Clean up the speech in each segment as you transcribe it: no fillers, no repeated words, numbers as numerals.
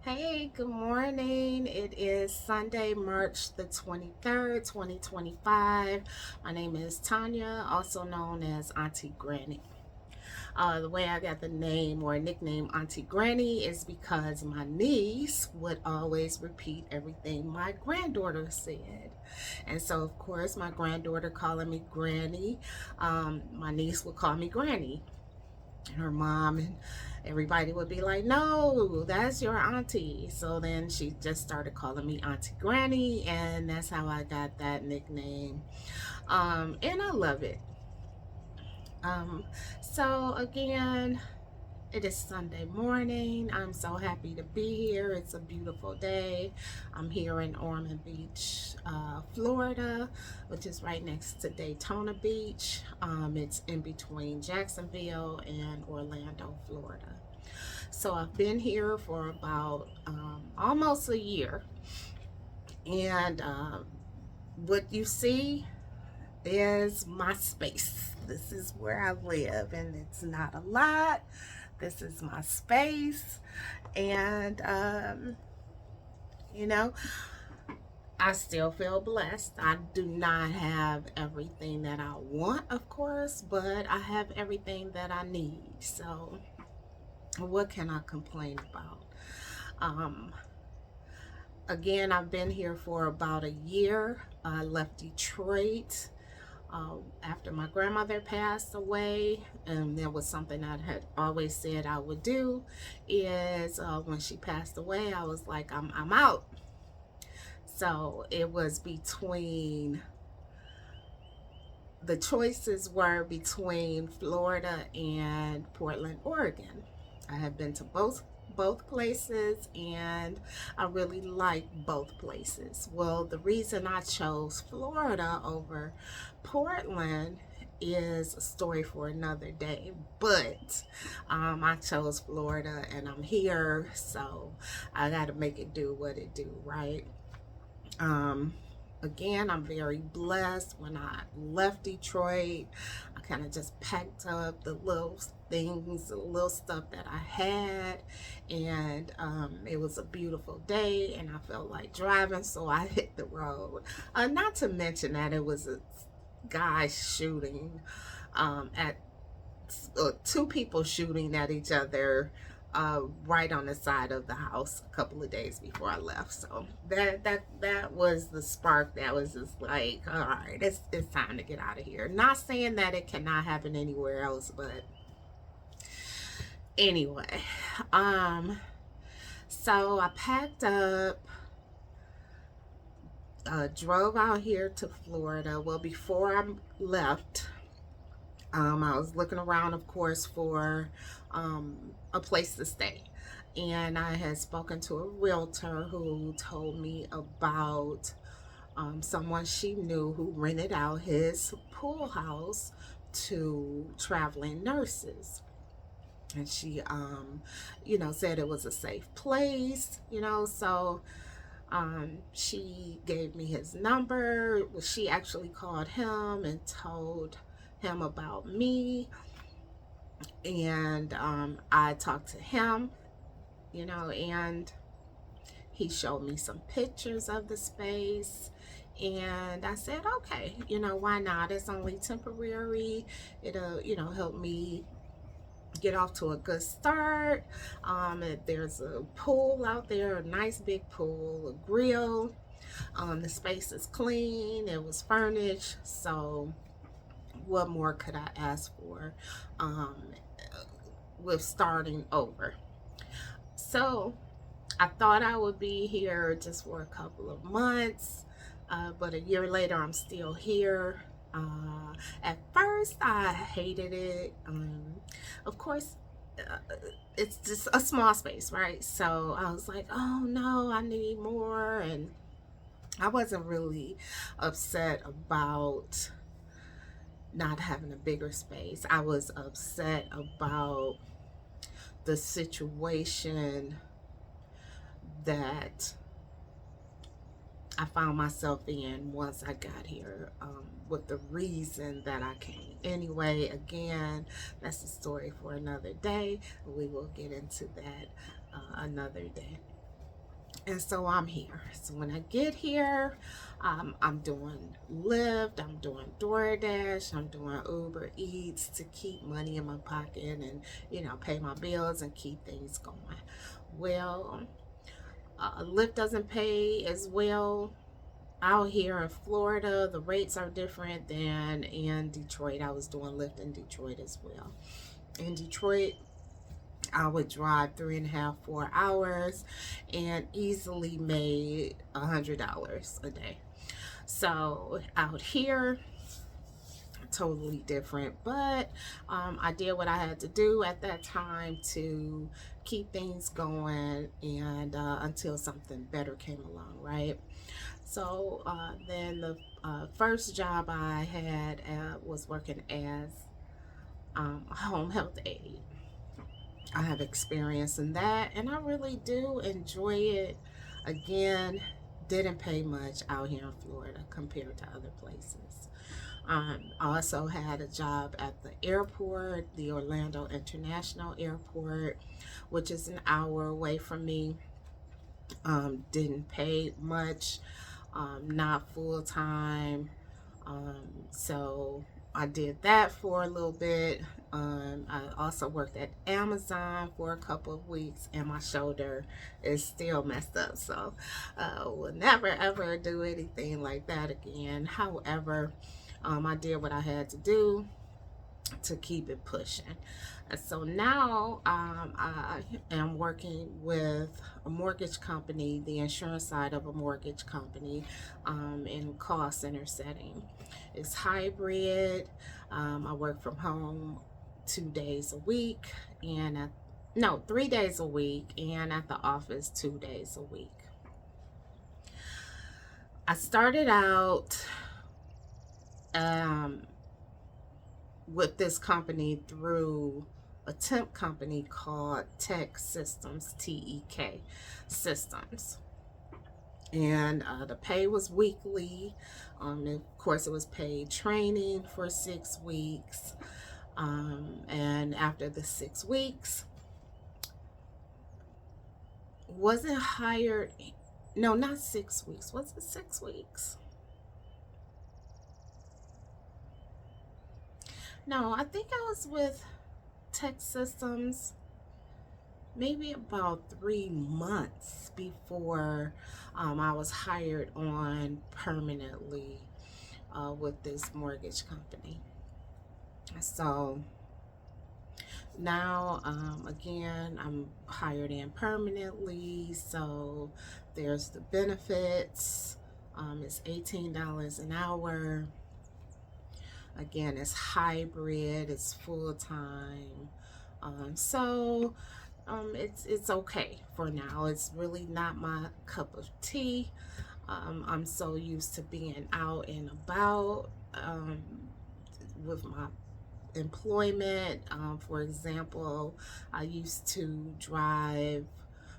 Hey, good morning. It is Sunday, March the 23rd, 2025. My name is Tanya, also known as Auntie Granny. The way I got the name or nickname Auntie Granny is because my niece would always repeat everything my granddaughter said. And so, of course, my granddaughter calling me Granny, my niece would call me Granny. Her mom and everybody would be like, "No, that's your auntie." So then she just started calling me Auntie Granny, and that's how I got that nickname. And I love it. Um, so again, it is Sunday morning. I'm so happy to be here. It's a beautiful day. I'm here in Ormond Beach, Florida, which is right next to Daytona Beach. It's in between Jacksonville and Orlando, Florida. So I've been here for about almost a year. And what you see is my space. This is where I live, and it's not a lot. This is my space. And, you know, I still feel blessed. I do not have everything that I want, of course, but I have everything that I need. So, what can I complain about? Um, Again, I've been here for about a year. I left Detroit after my grandmother passed away, and there was something I had always said I would do. Is when she passed away, I was like, I'm out. So it was between the choices were between Florida and Portland, Oregon. I have been to both places, and I really like both places. Well, the reason I chose Florida over Portland is a story for another day, but I chose Florida and I'm here, so I got to make it do what it do, right? Um, Again, I'm very blessed. When I left Detroit, I kind of just packed up the little things, the little stuff that I had, and it was a beautiful day, and I felt like driving, so I hit the road. Not to mention that it was a guy shooting at two people shooting at each other right on the side of the house a couple of days before I left. So that was the spark that was just like, all right, it's time to get out of here. Not saying that it cannot happen anywhere else, but anyway, um, so I packed up, drove out here to Florida. Well, before I left, I was looking around, of course, for a place to stay. And I had spoken to a realtor who told me about someone she knew who rented out his pool house to traveling nurses. And she, said it was a safe place, so she gave me his number. She actually called him and told him about me, and I talked to him, and he showed me some pictures of the space. And I said, okay, why not? It's only temporary. It'll, help me get off to a good start. There's a pool out there, a nice big pool, a grill. The space is clean. It was furnished. So, what more could I ask for um, with starting over? So, I thought I would be here just for a couple of months, but a year later, I'm still here. At first, I hated it. Of course, uh, it's just a small space, right? So I was like, oh no, I need more. And I wasn't really upset about not having a bigger space. I was upset about the situation that I found myself in once I got here, with the reason that I came. Anyway, again, that's a story for another day. We will get into that another day. And so I'm here. So when I get here, I'm doing Lyft, I'm doing DoorDash, I'm doing Uber Eats to keep money in my pocket and, pay my bills and keep things going. Well, Lyft doesn't pay as well out here in Florida. The rates are different than in Detroit. I was doing Lyft in Detroit as well. In Detroit, I would drive 3.5, 4 hours and easily made $100 a day. So out here, totally different, but I did what I had to do at that time to keep things going and until something better came along, right? So then the first job I had was working as a home health aide. I have experience in that, and I really do enjoy it. Again, didn't pay much out here in Florida compared to other places. I also had a job at the airport, the Orlando International Airport, which is an hour away from me. Didn't pay much, not full time. So I did that for a little bit. I also worked at Amazon for a couple of weeks, and my shoulder is still messed up. So will never ever do anything like that again. However, I did what I had to do to keep it pushing. And so now I am working with a mortgage company, the insurance side of a mortgage company, in call center setting. It's hybrid. I work from home 2 days a week, and no, 3 days a week, and at the office 2 days a week. I started out with this company through a temp company called Tech Systems, TEK Systems. And the pay was weekly. And of course, it was paid training for 6 weeks. And after the 6 weeks, wasn't hired. No, not 6 weeks. Was it 6 weeks? No, I think I was with Tech Systems maybe about 3 months before I was hired on permanently with this mortgage company. So now, again, I'm hired in permanently. So there's the benefits. It's $18 an hour. Again, it's hybrid, it's full time. So it's okay for now. It's really not my cup of tea. I'm so used to being out and about with my employment. For example, I used to drive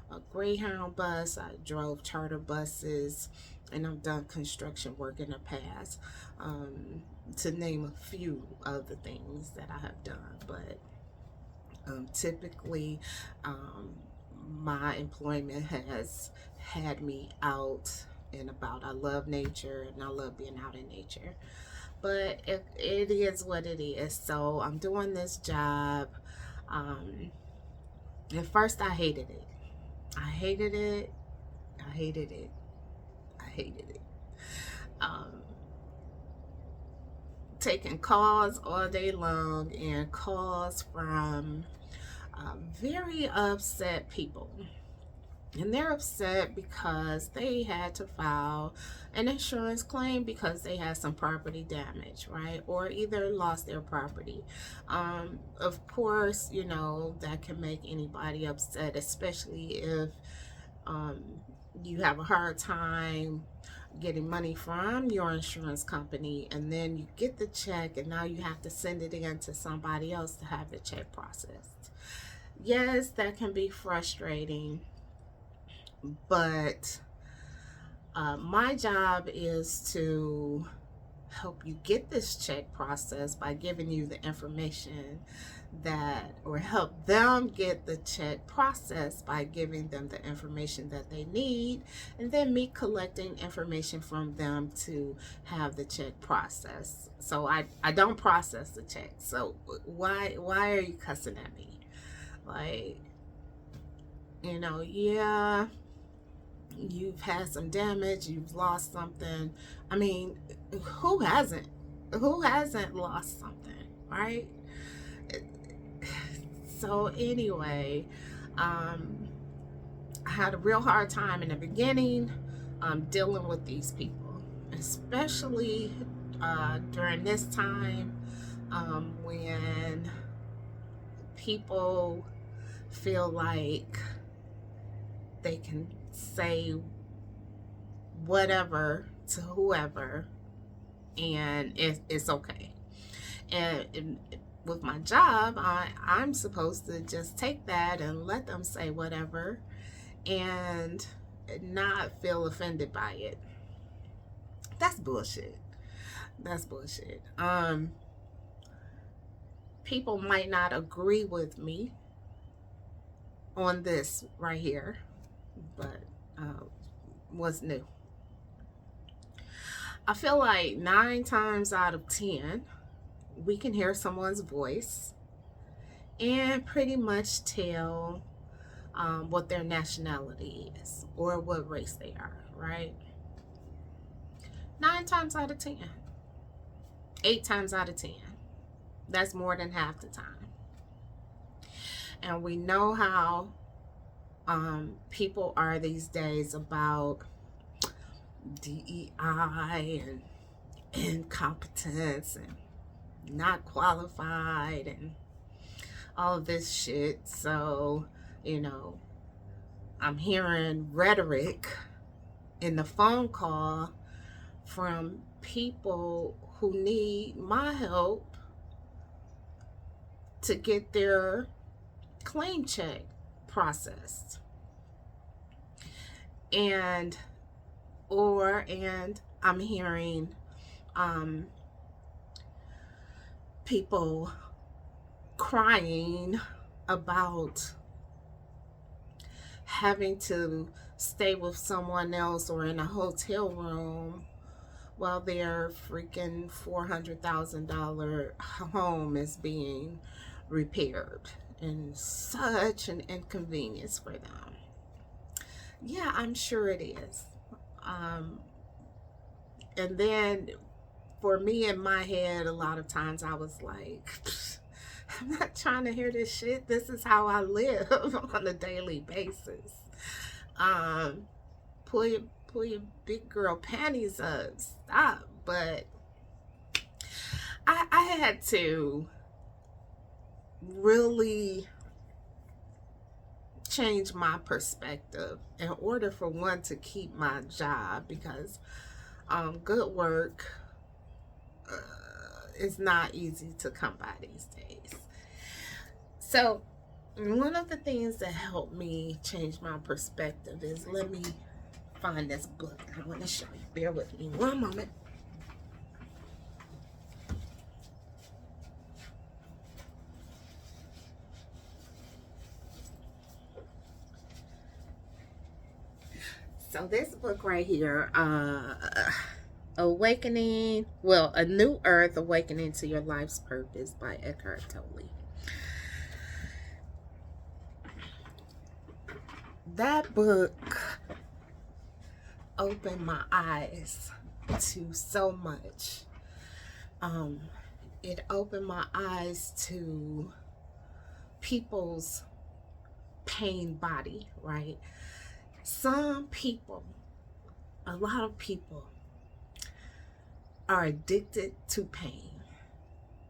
a Greyhound bus. I drove charter buses, and I've done construction work in the past, to name a few of the things that I have done. But typically, my employment has had me out and about. I love nature and I love being out in nature. But it is what it is. So I'm doing this job. Um, at first, I hated it. I hated it. I hated it. I hated it. Um, Taking calls all day long and calls from very upset people. And they're upset because they had to file an insurance claim because they had some property damage, right? Or either lost their property. Of course, that can make anybody upset, especially if you have a hard time getting money from your insurance company, and then you get the check and now you have to send it in to somebody else to have the check processed. Yes, that can be frustrating, but my job is to help you get this check process by giving you the information that, or help them get the check process by giving them the information that they need, and then me collecting information from them to have the check process. So I don't process the check. So why are you cussing at me? Like, yeah, you've had some damage, you've lost something. I mean, who hasn't? Who hasn't lost something, right? So anyway, I had a real hard time in the beginning dealing with these people, especially during this time when people feel like they can say whatever to whoever and it's okay. And with my job, I'm supposed to just take that and let them say whatever and not feel offended by it. That's bullshit. That's bullshit. People might not agree with me on this right here, but what's new? I feel like 9 times out of 10, we can hear someone's voice and pretty much tell what their nationality is or what race they are, right? 9 times out of 10. 8 times out of 10. That's more than half the time. And we know how people are these days about DEI and incompetence and not qualified and all of this shit. So, I'm hearing rhetoric in the phone call from people who need my help to get their claim check processed. And I'm hearing people crying about having to stay with someone else or in a hotel room while their freaking $400,000 home is being repaired, and such an inconvenience for them. Yeah, I'm sure it is. And then for me in my head, a lot of times I was like, I'm not trying to hear this shit. This is how I live on a daily basis. Pull your big girl panties up. Stop. But I had to really change my perspective in order for one to keep my job, because good work is not easy to come by these days. So one of the things that helped me change my perspective is, let me find this book I want to show you. Bear with me one moment. So this book right here, Awakening, A New Earth, Awakening to Your Life's Purpose by Eckhart Tolle. That book opened my eyes to so much. It opened my eyes to people's pain body, right? Some people, a lot of people, are addicted to pain.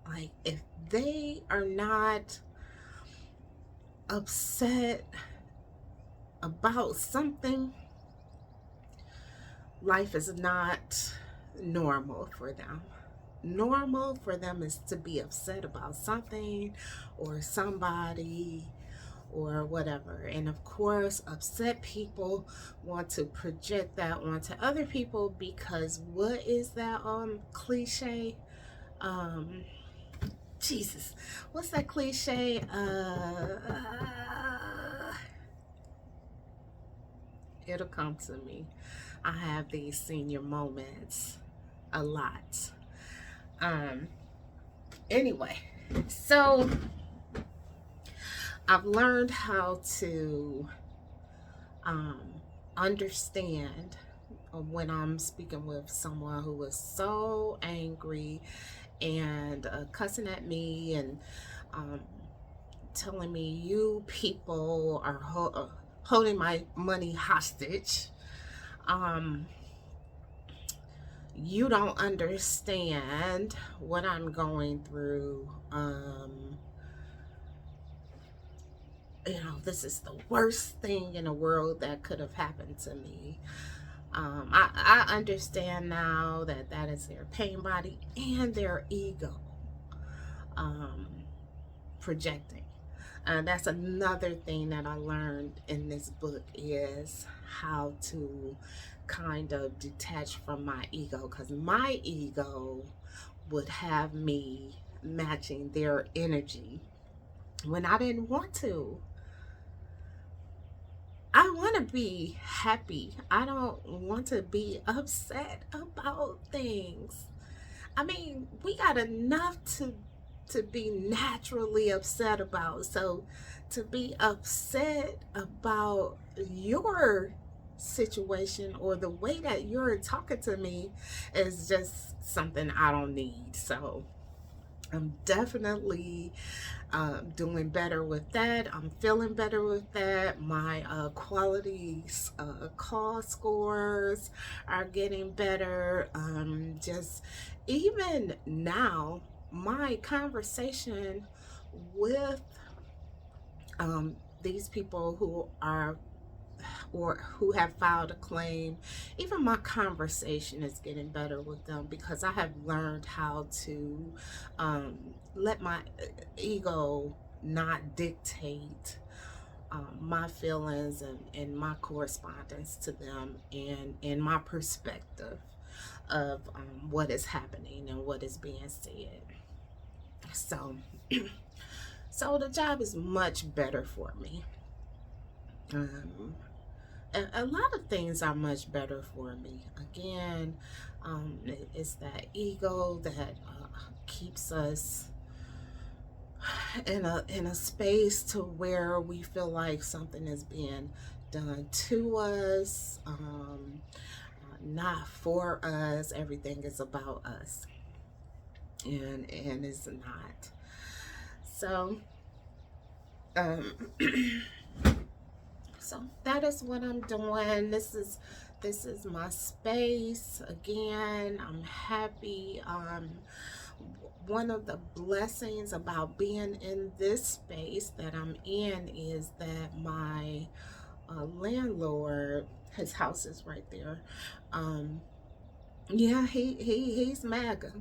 Like, if they are not upset about something, life is not normal for them. Normal for them is to be upset about something or somebody, or whatever. And of course, upset people want to project that onto other people, because what is that cliche? Um Jesus, what's that cliche? It'll come to me. I have these senior moments a lot. Anyway, so I've learned how to understand when I'm speaking with someone who is so angry and cussing at me and telling me, you people are holding my money hostage. You don't understand what I'm going through. This is the worst thing in the world that could have happened to me. I understand now that that is their pain body and their ego projecting. That's another thing that I learned in this book, is how to kind of detach from my ego, because my ego would have me matching their energy when I didn't want to. I want to be happy. I don't want to be upset about things. I mean, we got enough to be naturally upset about. So to be upset about your situation or the way that you're talking to me is just something I don't need. So I'm definitely doing better with that. I'm feeling better with that. My quality call scores are getting better. Just even now, my conversation with these people who are or who have filed a claim, even my conversation is getting better with them, because I have learned how to let my ego not dictate my feelings and my correspondence to them, and my perspective of what is happening and what is being said. So, so the job is much better for me. A lot of things are much better for me. Again, it's that ego that keeps us in a space to where we feel like something is being done to us, not for us. Everything is about us, and it's not. So, um, so that is what I'm doing. This is my space. Again, I'm happy. One of the blessings about being in this space that I'm in is that my landlord, his house is right there. Yeah, he's MAGA.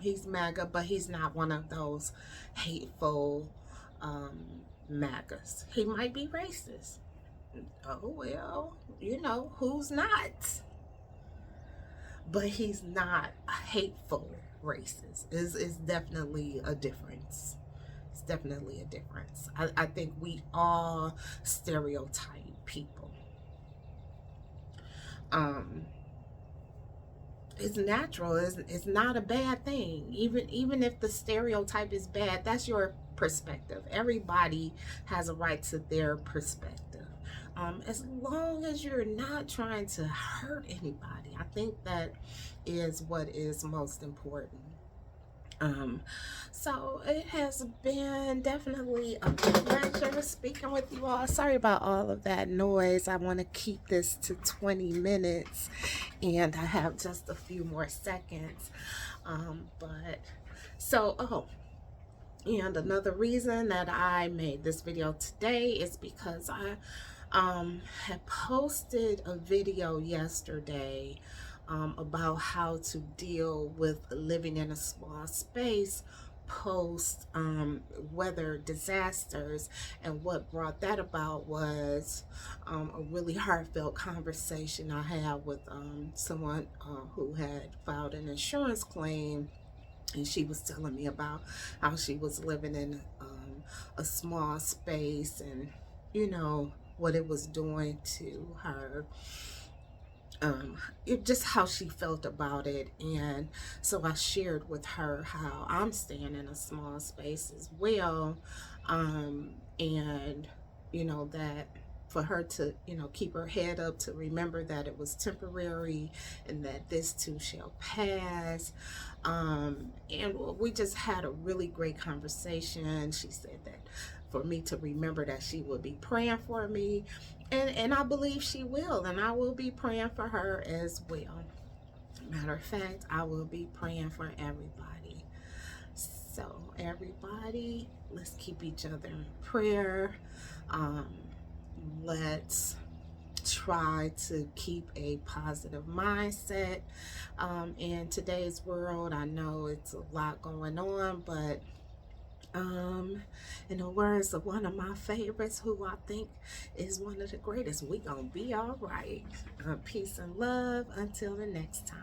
He's MAGA, but he's not one of those hateful MAGAs. He might be racist. Oh well, who's not? But he's not a hateful racist. Is definitely a difference. It's definitely a difference. I think we all stereotype people. It's natural. It's not a bad thing. Even if the stereotype is bad, that's your perspective. Everybody has a right to their perspective. As long as you're not trying to hurt anybody, I think that is what is most important. So it has been definitely a pleasure speaking with you all. Sorry about all of that noise. I want to keep this to 20 minutes and I have just a few more seconds. And another reason that I made this video today is because I had posted a video yesterday about how to deal with living in a small space post weather disasters, and what brought that about was a really heartfelt conversation I had with someone who had filed an insurance claim, and she was telling me about how she was living in a small space, and what it was doing to her, just how she felt about it. And so I shared with her how I'm staying in a small space as well. And, that for her to, keep her head up, to remember that it was temporary and that this too shall pass. And we just had a really great conversation. She said that for me to remember that she would be praying for me, and I believe she will, and I will be praying for her as well. Matter of fact, I will be praying for everybody. So everybody, let's keep each other in prayer. Um, let's try to keep a positive mindset in today's world. I know it's a lot going on, but in the words of one of my favorites, who I think is one of the greatest, we gonna be all right. Peace and love until the next time.